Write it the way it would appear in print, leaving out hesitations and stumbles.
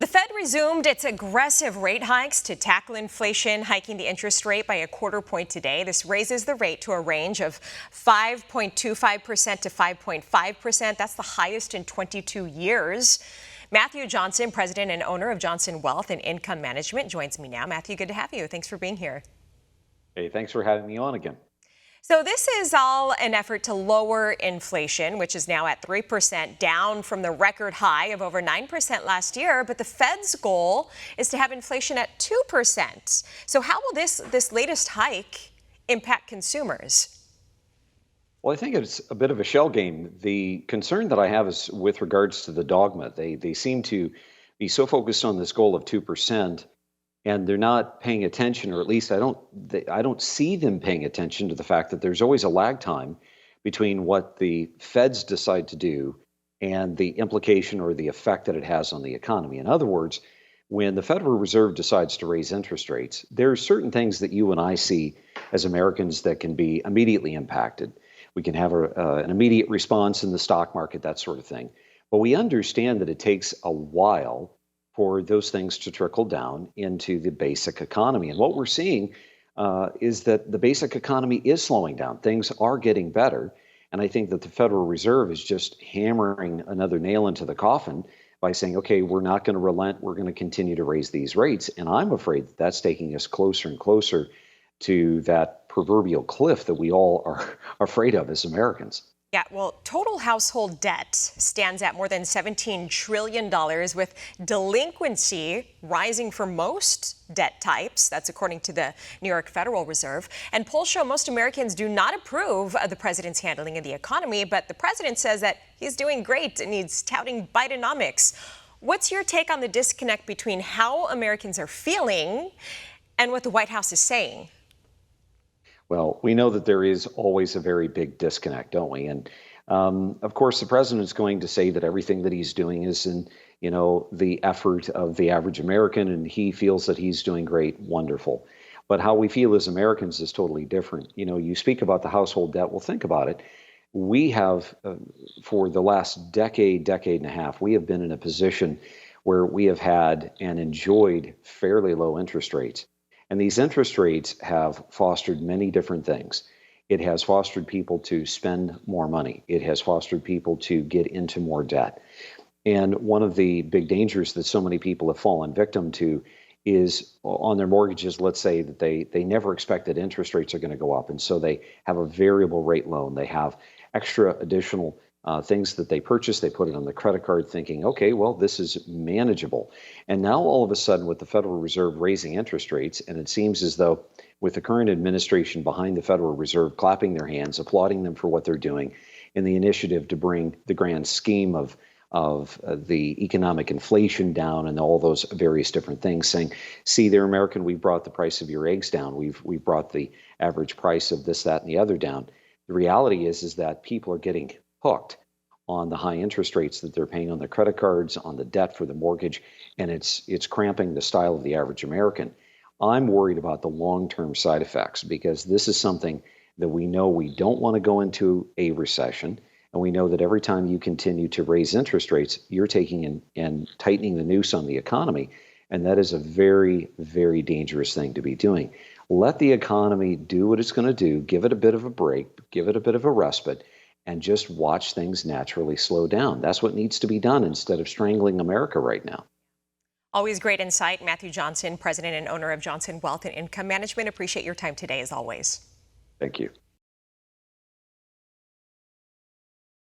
The Fed resumed its aggressive rate hikes to tackle inflation, hiking the interest rate by a quarter point today. This raises the rate to a range of 5.25% to 5.5%. That's the highest in 22 years. Matthew Johnson, president and owner of Johnson Wealth and Income Management, joins me now. Matthew, good to have you. Thanks for being here. Hey, thanks for having me on again. So this is all an effort to lower inflation, which is now at 3%, down from the record high of over 9% last year. But the Fed's goal is to have inflation at 2%. So how will this latest hike impact consumers? Well, I think it's a bit of a shell game. The concern that I have is with regards to the dogma. They seem to be so focused on this goal of 2%. And they're not paying attention, or at least I don't see them paying attention to the fact that there's always a lag time between what the feds decide to do and the implication or the effect that it has on the economy. In other words, when the Federal Reserve decides to raise interest rates, there are certain things that you and I see as Americans that can be immediately impacted. We can have an immediate response in the stock market, that sort of thing. But we understand that it takes a while for those things to trickle down into the basic economy. And what we're seeing is that the basic economy is slowing down. Things are getting better. And I think that the Federal Reserve is just hammering another nail into the coffin by saying, okay, we're not going to relent. We're going to continue to raise these rates. And I'm afraid that that's taking us closer and closer to that proverbial cliff that we all are afraid of as Americans. Yeah, well, total household debt stands at more than $17 trillion, with delinquency rising for most debt types. That's according to the New York Federal Reserve. And polls show most Americans do not approve of the president's handling of the economy, but the president says that he's doing great and he's touting Bidenomics. What's your take on the disconnect between how Americans are feeling and what the White House is saying? Well, we know that there is always a very big disconnect, don't we? And of course, the president is going to say that everything that he's doing is in, the effort of the average American, and he feels that he's doing great, wonderful. But how we feel as Americans is totally different. You speak about the household debt. Well, think about it. We have, for the last decade and a half, we have been in a position where we have had and enjoyed fairly low interest rates. And these interest rates have fostered many different things. It has fostered people to spend more money. It has fostered people to get into more debt. And one of the big dangers that so many people have fallen victim to is on their mortgages. Let's say that they never expect that interest rates are going to go up. And so they have a variable rate loan. They have extra additional things that they purchase. They put it on the credit card thinking, okay, well, this is manageable. And now all of a sudden with the Federal Reserve raising interest rates, and it seems as though with the current administration behind the Federal Reserve clapping their hands, applauding them for what they're doing in the initiative to bring the grand scheme of the economic inflation down and all those various different things, saying, see there, American, we've brought the price of your eggs down. We've brought the average price of this, that, and the other down. The reality is that people are getting hooked on the high interest rates that they're paying on their credit cards, on the debt for the mortgage, and it's cramping the style of the average American. I'm worried about the long-term side effects because this is something that we know we don't want to go into a recession, and we know that every time you continue to raise interest rates, you're taking and tightening the noose on the economy, and that is a very, very dangerous thing to be doing. Let the economy do what it's going to do, give it a bit of a break, give it a bit of a respite, and just watch things naturally slow down. That's what needs to be done instead of strangling America right now. Always great insight. Matthew Johnson, president and owner of Johnson Wealth and Income Management. Appreciate your time today, as always. Thank you.